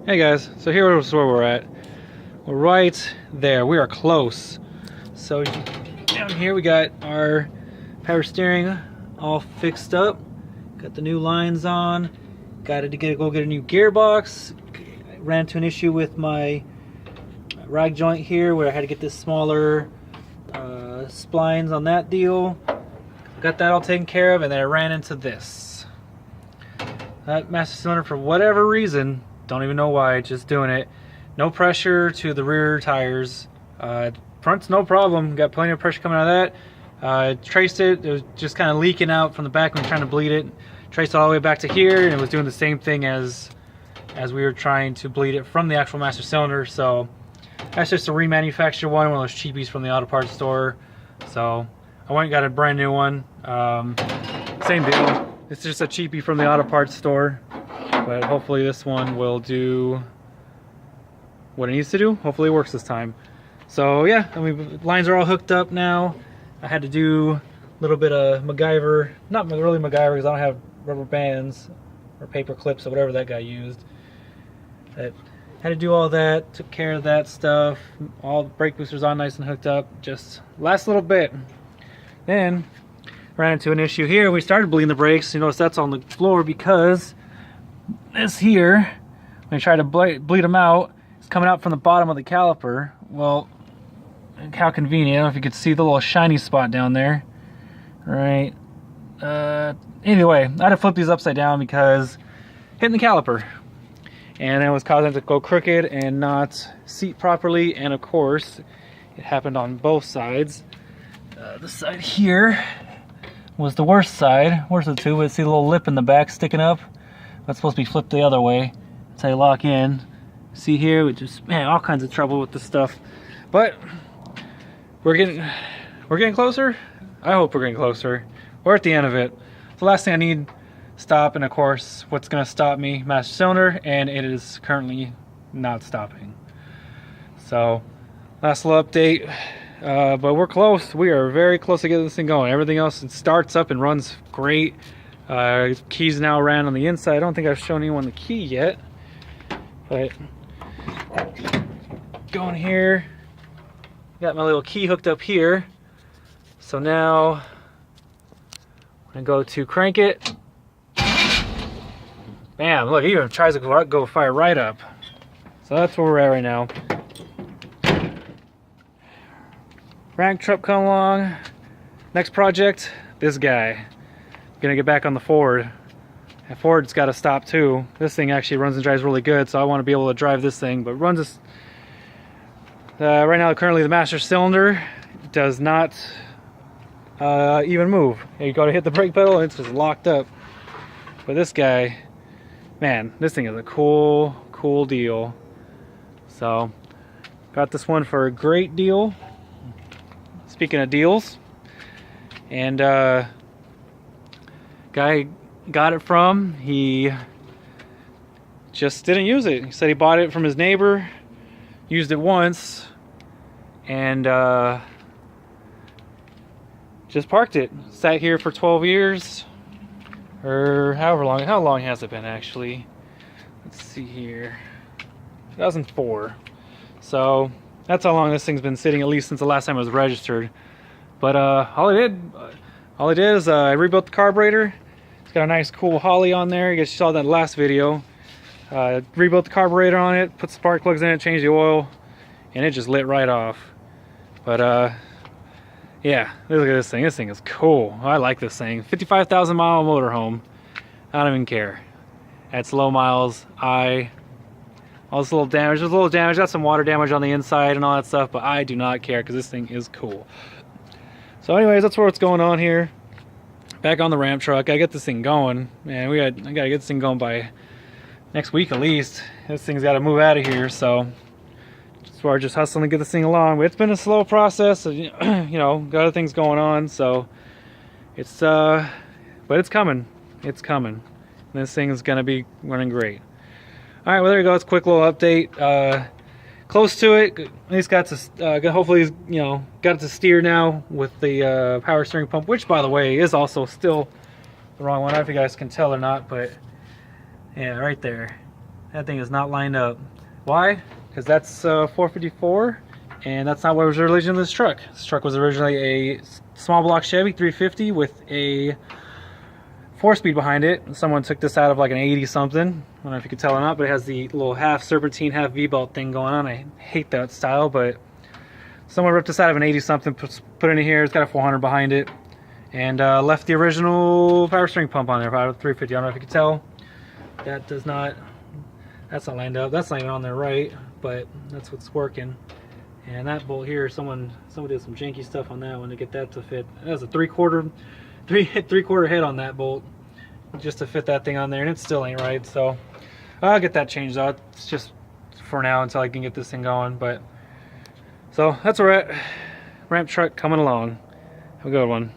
Hey guys, so here's where we're at. We're right there. We are close. So down here we got our power steering all fixed up. Got the new lines on. Got to go get a new gearbox. Ran into an issue with my rag joint here where I had to get this smaller splines on that deal. Got that all taken care of, and then I ran into this. That master cylinder, for whatever reason, don't even know why, just doing it. No pressure to the rear tires. Front's no problem, got plenty of pressure coming out of that. Traced it, it was just kind of leaking out from the back when we were trying to bleed it. Traced it all the way back to here, and it was doing the same thing as we were trying to bleed it from the actual master cylinder. So that's just a remanufactured one of those cheapies from the auto parts store. So I went and got a brand new one. Same deal. It's just a cheapie from the auto parts store. But hopefully this one will do what it needs to do. Hopefully it works this time. So yeah, I mean, lines are all hooked up now. I had to do a little bit of MacGyver. Not really MacGyver because I don't have rubber bands or paper clips or whatever that guy used. But had to do all that, took care of that stuff. All the brake boosters on nice and hooked up. Just last little bit. Then ran into an issue here. We started bleeding the brakes. You notice that's on the floor because this here, when I try to bleed them out, it's coming out from the bottom of the caliper. Well, how convenient. I don't know if you could see the little shiny spot down there. Right. Anyway, I had to flip these upside down because hitting the caliper. And it was causing it to go crooked and not seat properly. And of course, it happened on both sides. This side here was the worst side. Worst of the two, but see the little lip in the back sticking up? That's supposed to be flipped the other way. That's how you lock in. See here, we just, man, all kinds of trouble with this stuff. But we're getting closer. I hope we're getting closer. We're at the end of it. The last thing I need, stop, and of course, what's gonna stop me? Master cylinder, and it is currently not stopping. So, last little update. But we're close. We are very close to getting this thing going. Everything else, it starts up and runs great. Keys now ran on the inside. I don't think I've shown anyone the key yet, but going here, got my little key hooked up here. So now I'm gonna go to crank it. Bam! Look, it even tries to go fire right up. So that's where we're at right now. Rank truck come along. Next project, this guy. Gonna get back on the Ford. And Ford's got to stop too. This thing actually runs and drives really good, so I want to be able to drive this thing. But runs this. Right now, currently the master cylinder does not even move. You go to hit the brake pedal, it's just locked up. But this guy, man, this thing is a cool deal. So, got this one for a great deal. Speaking of deals, and guy got it from, he just didn't use it. He said he bought it from his neighbor, used it once, and just parked it. Sat here for 12 years, or however long. How long has it been actually? Let's see here, 2004. So that's how long this thing's been sitting, at least since the last time it was registered. But all it did is I rebuilt the carburetor. It's got a nice cool Holly on there. I guess you saw that last video. Rebuilt the carburetor on it, put spark plugs in it, changed the oil, and it just lit right off. But yeah, look at this thing. This thing is cool. I like this thing. 55,000 mile motorhome. I don't even care. At low miles, all this little damage, there's a little damage, got some water damage on the inside and all that stuff, but I do not care because this thing is cool. So anyways, that's what's going on here. Back on the ramp truck, gotta get this thing going. Man, I gotta get this thing going by next week at least. This thing's gotta move out of here, so we're just hustling to get this thing along. But it's been a slow process, you know, got other things going on, so it's but it's coming. It's coming. And this thing is gonna be running great. All right, well, there you go. It's a quick little update. Close to it. At least got to, hopefully, you know, got it to steer now with the power steering pump, which, by the way, is also still the wrong one. I don't know if you guys can tell or not, but yeah, right there. That thing is not lined up. Why? Because that's 454, and that's not what was originally this truck. This truck was originally a small block Chevy 350 with a 4-speed behind it. Someone took this out of like an 80 something. I don't know if you could tell or not, but it has the little half serpentine, half V-belt thing going on. I hate that style, but someone ripped this out of an 80 something, put it in here. It's got a 400 behind it, and left the original power steering pump on there, out of 350. I don't know if you could tell. That does not. That's not lined up. That's not even on there right, but that's what's working. And that bolt here, someone did some janky stuff on that one to get that to fit. That was a three-quarter head on that bolt just to fit that thing on there, and it still ain't right. So I'll get that changed out. It's just for now until I can get this thing going. But so that's where we're at. Ramp truck coming along. Have a good one.